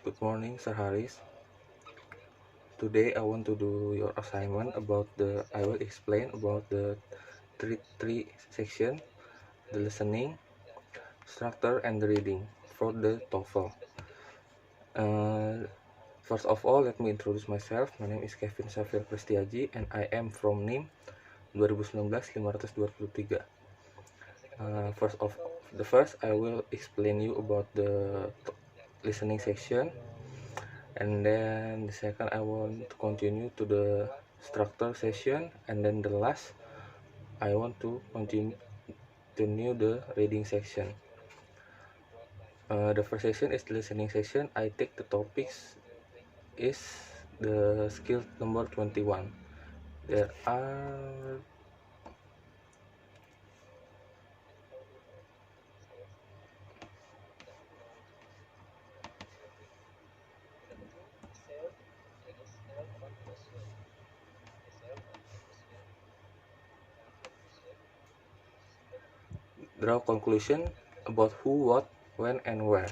Good morning, Sir Haris. Today I want to do your assignment about I will explain about the three section, the listening, structure, and the reading for the TOEFL. Uh, First of all, let me introduce myself. My name is Kevin Safir Prestiaji and I am from NIM 2019-523. First I will explain you about the listening section, and then the second I want to continue to the structure session, and then the last I want to continue the reading section. The first session is the listening session. I take the topics is the skill number 21. There are draw conclusion about who, what, when, and where.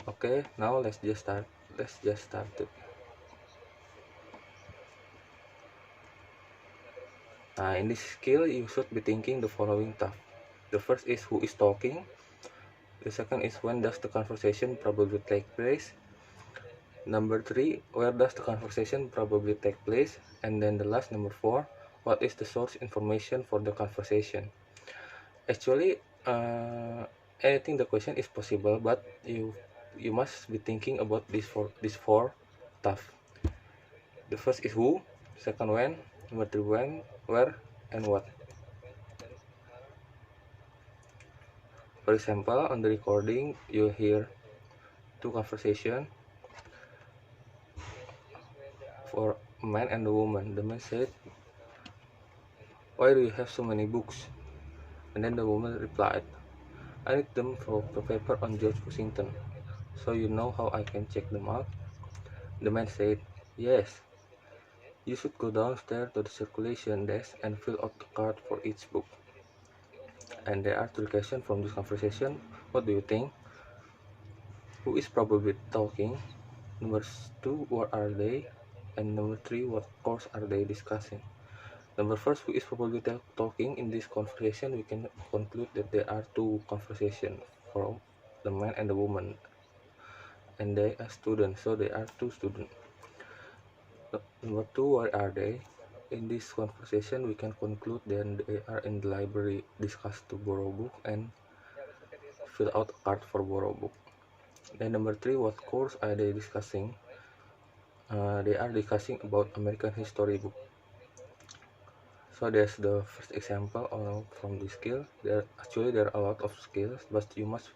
Okay, now let's just start it. In this skill, you should be thinking the following stuff. The first is who is talking. The second is when does the conversation probably take place. Number 3, where does the conversation probably take place. And then the last, number 4, what is the source information for the conversation. Actually, anything the question is possible, but you must be thinking about these four stuff. The first is who, second when, number 3 when, where, and what. For example, on the recording, you hear two conversations for a man and a woman. The man said, "Why do you have so many books?" And then the woman replied, "I need them for the paper on George Washington. So you know how I can check them out?" The man said, "Yes. You should go downstairs to the circulation desk and fill out the card for each book." And there are three questions from this conversation. What do you think? Who is probably talking? Number 2, what are they? And number 3, what course are they discussing? Number first, who is probably talking in this conversation? We can conclude that there are two conversations from the man and the woman, and they are students, so they are two students. Number 2, where are they? In this conversation, we can conclude that they are in the library, discuss to borrow book and fill out a card for borrow book. Then number 3, what course are they discussing? They are discussing about American history book. So that's the first example from this skill. There are a lot of skills, but you must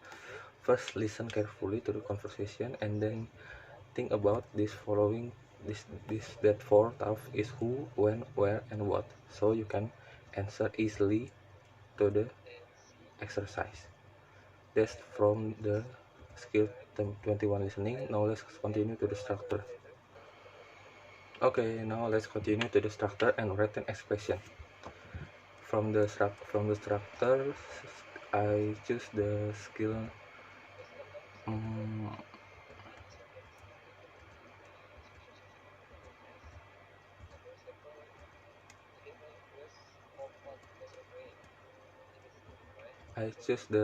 first listen carefully to the conversation and then think about that four stuff is who, when, where, and what, so you can answer easily to the exercise. That's from the skill 21 listening. Now let's continue to the structure. Okay, now let's continue to the structure and written expression. From the structure, I choose the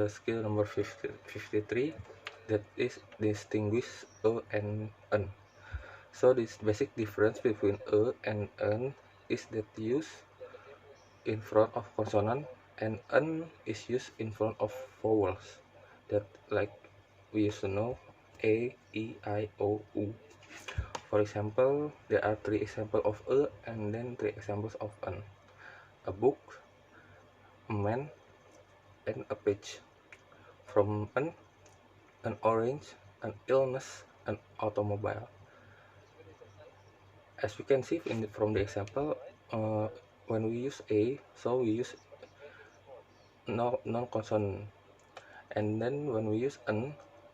skill number 53, that is distinguish a and an. So this basic difference between a and an is that used in front of consonant and an is used in front of vowels. That like we used to know a, e, I, o, u. For example, there are 3 examples of a and then 3 examples of an. A book, a man, and a page. From an orange, an illness, an automobile. As we can see from the example, when we use a, so we use non-consonant, and then when we use an,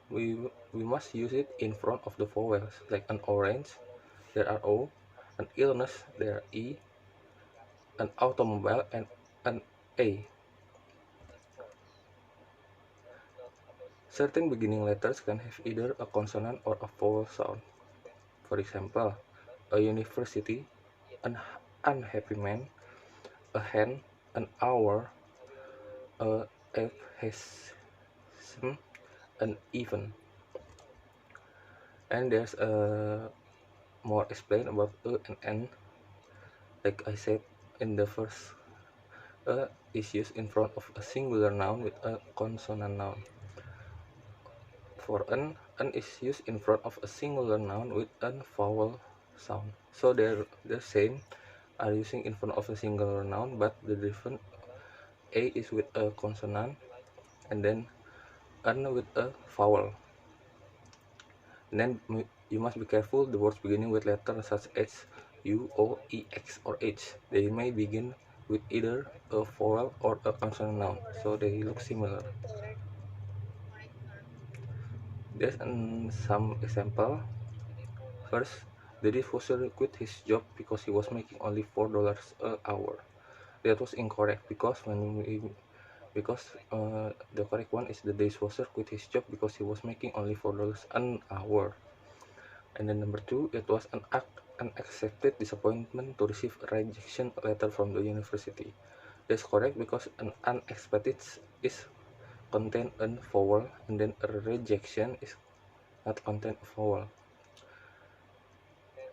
we must use it in front of the vowels. Like an orange, there are o, an illness, there are e, an automobile, and an a. Certain beginning letters can have either a consonant or a vowel sound. For example, a university, an unhappy man, a hen, an hour, a F an even. And there's a more explain about and n. Like I said in the first, is used in front of a singular noun with a consonant noun. For an is used in front of a singular noun with a vowel sound. So they're the same, are using in front of a singular noun, but the different a is with a consonant and then an with a vowel. And then you must be careful the words beginning with letters such as U, O, E, X, or H. They may begin with either a vowel or a consonant noun, so they look similar. There's some example. First, the dishwasher quit his job because he was making only $4 an hour. That was incorrect because the correct one is the dishwasher quit his job because he was making only $4 an hour. And then number two, it was an unaccepted disappointment to receive a rejection letter from the university. That's correct because an unexpected is contain a vowel, and then a rejection is not contain a vowel.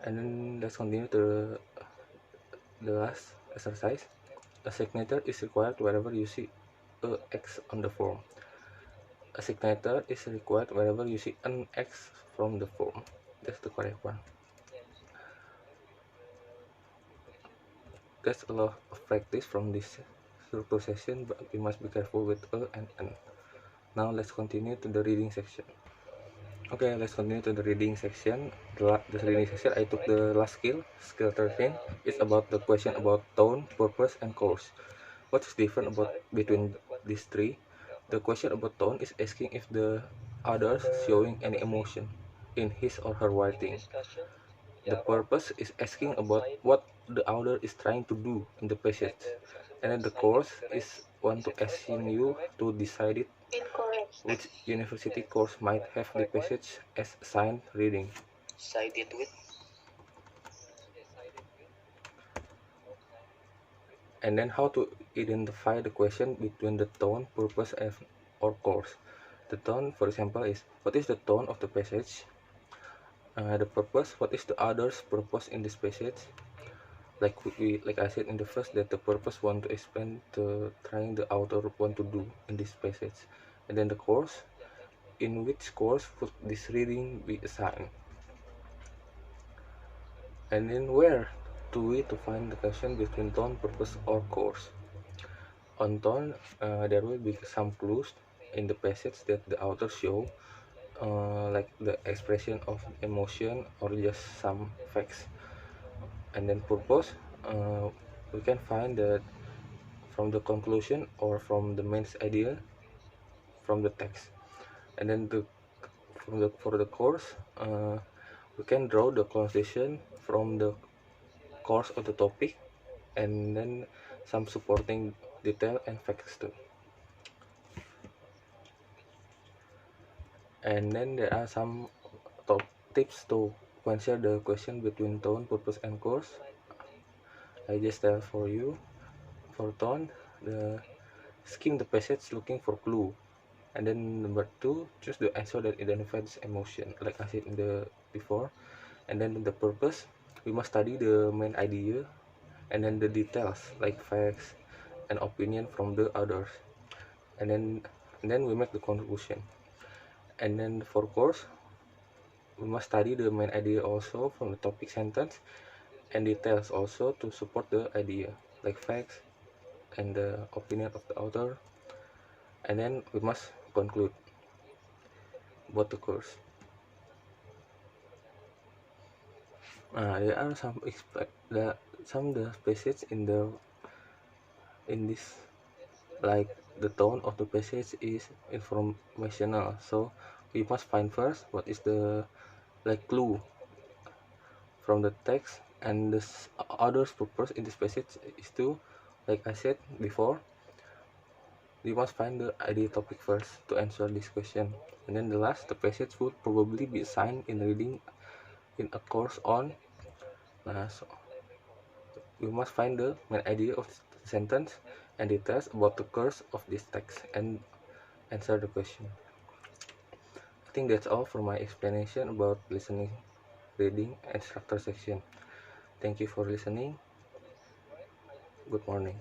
And then let's continue to the last exercise. A signature is required wherever you see a X on the form. A signature is required wherever you see an X from the form. That's the correct one. There's a lot of practice from this structure session, but we must be careful with a and n. Now let's continue to the reading section. Okay, let's continue to the reading section. The reading section, I took the last skill 13. It's about the question about tone, purpose, and course. What is different between these three? The question about tone is asking if the other showing any emotion in his or her writing. The purpose is asking about what the author is trying to do in the passage. And then the course is want to asking you to decide it which university course might have the passage as assigned reading. And then how to identify the question between the tone, purpose, and or course. The tone, for example, is what is the tone of the passage? The purpose, what is the author's purpose in this passage? Like I said in the first, that the purpose want to explain the trying the author want to do in this passage. And then the course, in which course would this reading be assigned? And then where to find the connection between tone, purpose, or course? On tone, there will be some clues in the passage that the author show, like the expression of emotion or just some facts. And then purpose, we can find that from the conclusion or from the main idea from the text. And then for the course, we can draw the conclusion from the course of the topic, and then some supporting detail and facts too. And then there are some top tips to answer the question between tone, purpose, and course. I just tell for you. For tone, the skim the passage looking for clue. And then number two, choose the answer that identifies emotion, like I said in the before. And then the purpose, we must study the main idea, and then the details like facts and opinion from the others. And then we make the conclusion. And then for course, we must study the main idea also from the topic sentence and details also to support the idea, like facts and the opinion of the author. And then we must conclude about the course. There are some the passage in this, like the tone of the passage is informational, so we must find first what is the like clue from the text. And this other's purpose in this passage is to, like I said before, You must find the ideal topic first to answer this question, and then the passage would probably be assigned in reading in a course on. So you must find the main idea of the sentence and details about the course of this text and answer the question. I think that's all for my explanation about listening, reading, and structure section. Thank you for listening. Good morning.